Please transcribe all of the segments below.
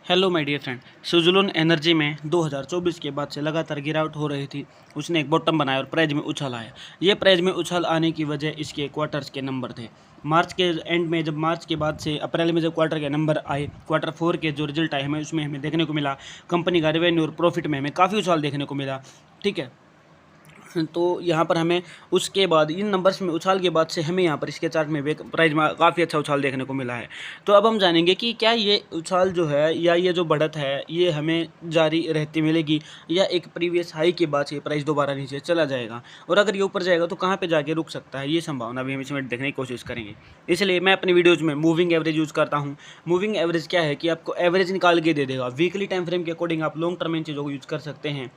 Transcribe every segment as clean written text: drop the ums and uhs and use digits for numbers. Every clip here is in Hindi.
Hello my dear friend. Suzlon energy में 2024 के बाद से लगातार गिरावट हो रही थी। उसने एक बॉटम बनाया और प्राइस में उछाल आया। ये प्राइस में उछाल आने की वजह इसके क्वार्टर्स के नंबर थे। मार्च के एंड में, जब मार्च के बाद से अप्रैल में जब क्वार्टर के नंबर आए, क्वार्टर 4 के जो रिजल्ट आए उसमें हमें देखने को मिला कंपनी का रेवेन्यू और प्रॉफिट में हमें काफ़ी उछाल देखने को मिला। ठीक है, तो यहाँ पर हमें उसके बाद इन नंबर्स में उछाल के बाद से हमें यहाँ पर इसके चार्ट में भी प्राइस में काफ़ी अच्छा उछाल देखने को मिला है। तो अब हम जानेंगे कि क्या ये उछाल जो है या ये जो बढ़त है ये हमें जारी रहती मिलेगी या एक प्रीवियस हाई के बाद से प्राइस दोबारा नीचे चला जाएगा, और अगर ये ऊपर जाएगा तो कहाँ पे जाके रुक सकता है, ये संभावना भी हम इसमें देखने की कोशिश करेंगे। इसलिए मैं अपनी वीडियोज़ में मूविंग एवरेज यूज़ करता हूँ। मूविंग एवरेज क्या है कि आपको एवरेज निकाल के दे देगा। वीकली टाइम फ्रेम के अकॉर्डिंग आप लॉन्ग टर्म इन चीज़ों को यूज़ कर सकते हैं,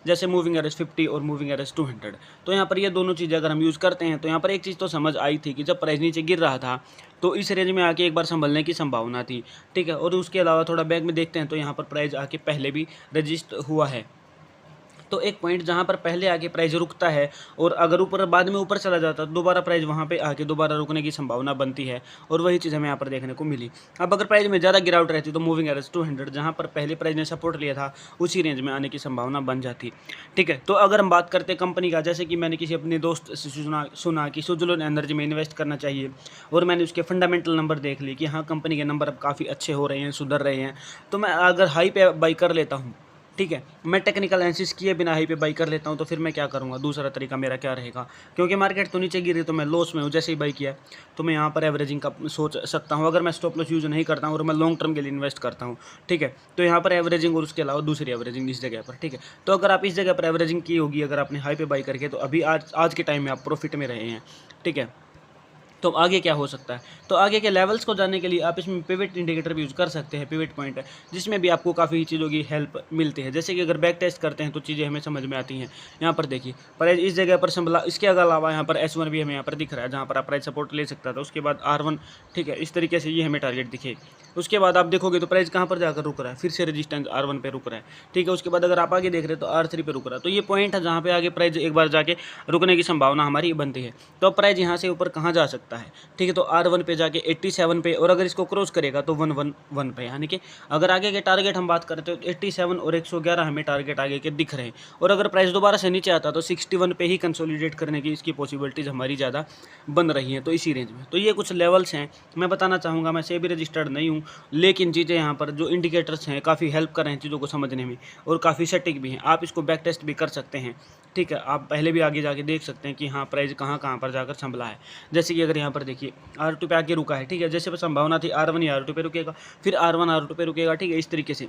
जैसे मूविंग एवरेज 50 और मूविंग एवरेज 200। तो यहाँ पर ये दोनों चीज़ें अगर हम यूज़ करते हैं तो यहाँ पर एक चीज़ तो समझ आई थी कि जब प्राइस नीचे गिर रहा था तो इस रेंज में आके एक बार संभलने की संभावना थी। ठीक है, और उसके अलावा थोड़ा बैक में देखते हैं तो यहाँ पर प्राइस आके पहले भी रजिस्ट हुआ है। तो एक पॉइंट जहाँ पर पहले आके प्राइस रुकता है और अगर ऊपर बाद में ऊपर चला जाता है दोबारा प्राइस वहाँ पे आके दोबारा रुकने की संभावना बनती है, और वही चीज़ हमें यहाँ पर देखने को मिली। अब अगर प्राइस में ज़्यादा गिरावट रहती तो मूविंग एवरेज 200 जहाँ पर पहले प्राइस ने सपोर्ट लिया था उसी रेंज में आने की संभावना बन जाती। ठीक है, तो अगर हम बात करते हैं कंपनी का, जैसे कि मैंने किसी अपने दोस्त से सुना कि सुजुलोन एनर्जी में इन्वेस्ट करना चाहिए, और मैंने उसके फंडामेंटल नंबर देख लिए कि हाँ कंपनी के नंबर अब काफ़ी अच्छे हो रहे हैं, सुधर रहे हैं, तो मैं अगर हाई पे बाई कर लेता हूँ। ठीक है, मैं टेक्निकल एनालिसिस किए बिना हाई पे बाई कर लेता हूँ, तो फिर मैं क्या करूँगा, दूसरा तरीका मेरा क्या रहेगा, क्योंकि मार्केट तो नीचे गिरी तो मैं लॉस में हूँ। जैसे ही बाई किया तो मैं यहाँ पर एवरेजिंग का सोच सकता हूँ, अगर मैं स्टॉप लॉस यूज़ नहीं करता हूँ और मैं लॉन्ग टर्म के लिए इन्वेस्ट करता हूँ। ठीक है, तो यहाँ पर एवरेजिंग और उसके अलावा दूसरी एवरेजिंग इस जगह पर। ठीक है, तो अगर आप इस जगह पर एवरेजिंग की होगी, अगर आपने हाई पे बाई करके, तो अभी आज के टाइम में आप प्रॉफिट में रहे हैं। ठीक है, तो आगे क्या हो सकता है, तो आगे के लेवल्स को जानने के लिए आप इसमें पिवट इंडिकेटर भी यूज़ कर सकते हैं, पिवट पॉइंट है जिसमें भी आपको काफ़ी चीज़ों की हेल्प मिलती है। जैसे कि अगर बैक टेस्ट करते हैं तो चीज़ें हमें समझ में आती हैं। यहाँ पर देखिए प्राइस इस जगह पर संभला, इसके अलावा यहाँ पर S1 भी हमें यहाँ पर दिख रहा है जहाँ पर आप प्राइस सपोर्ट ले सकता था, उसके बाद R1। ठीक है, इस तरीके से ये हमें टारगेट दिखे। उसके बाद आप देखोगे तो प्राइस कहाँ पर जाकर रुक रहा है, फिर से रेजिस्टेंस R1 पे रुक रहा है। ठीक है, उसके बाद अगर आप आगे देख रहे हैं तो R3 पे रुक रहा है। तो ये पॉइंट है जहाँ पे आगे प्राइस एक बार जाके रुकने की संभावना हमारी बनती है। तो अब प्राइस यहाँ से ऊपर कहाँ जा सकता है, ठीक है, तो R1 पे जाके 87 पे, और अगर इसको क्रॉस करेगा तो 111 पे, यानी कि अगर आगे के टारगेट हम बात करते हैं तो 87 और 111 हमें टारगेट आगे के दिख रहे हैं। और अगर प्राइस दोबारा से नीचे आता तो 61 पे ही कंसोलिडेट करने की इसकी पॉसिबिलिटीज़ हमारी ज़्यादा बन रही हैं, तो इसी रेंज में। तो ये कुछ लेवल्स हैं, मैं बताना चाहूँगा, मैं सेबी रजिस्टर्ड नहीं हूँ, लेकिन चीज़ें यहाँ पर जो इंडिकेटर्स हैं काफ़ी हेल्प कर रहे हैं चीज़ों को समझने में, और काफ़ी सटीक भी हैं। आप इसको बैक टेस्ट भी कर सकते हैं। ठीक है, आप पहले भी आगे जाके देख सकते हैं कि हाँ प्राइस कहाँ कहाँ पर जाकर संभला है। जैसे कि अगर यहाँ पर देखिए R2 पे आके रुका है। ठीक है, जैसे संभावना थी R1 या R2 पे रुकेगा, फिर R1 R2 पे रुकेगा। ठीक है, इस तरीके से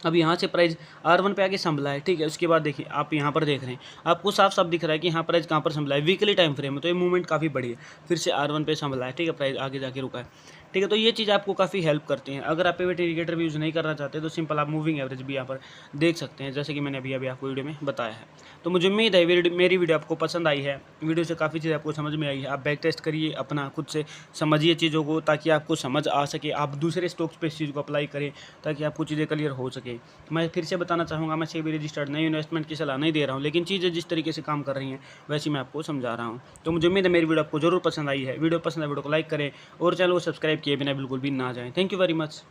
अब यहाँ से प्राइस R1 पे आके संभला है। ठीक है, उसके बाद देखिए आप यहाँ पर देख रहे हैं, आपको साफ साफ दिख रहा है कि हाँ प्राइस कहाँ पर संभला है। वीकली टाइम फ्रेम में तो ये मूवमेंट काफ़ी बड़ी है, फिर से R1 पे संभला है। ठीक है, प्राइस आगे जाके रुका है। ठीक है, तो ये चीज़ आपको काफ़ी हेल्प करती हैं। अगर आप पिवट इंडिकेटर भी यूज़ नहीं करना चाहते तो सिंपल आप मूविंग एवरेज भी यहाँ पर देख सकते हैं, जैसे कि मैंने अभी आपको वीडियो में बताया है। तो मुझे उम्मीद है मेरी वीडियो आपको पसंद आई है, वीडियो से काफ़ी चीज़ आपको समझ में आई है। आप बैक टेस्ट करिए, अपना खुद से समझिए चीज़ों को, ताकि आपको समझ आ सके, आप दूसरे स्टॉक्स पे इस चीज़ को अप्लाई करें ताकि आपको चीज़ें क्लियर हो सके। मैं फिर से बताना चाहूँगा, मैं सेबी रजिस्टर्ड नई इन्वेस्टमेंट की सलाह नहीं दे रहा हूँ, लेकिन चीज़ें जिस तरीके से काम कर रही हैं वैसे मैं आपको समझा रहा हूँ। तो मुझे उम्मीद है मेरी वीडियो आपको जरूर पसंद आई है। वीडियो पसंद है वीडियो को लाइक करें, और चैनल को सब्सक्राइब किए बिना बिल्कुल भी ना जाएं। Thank you very much.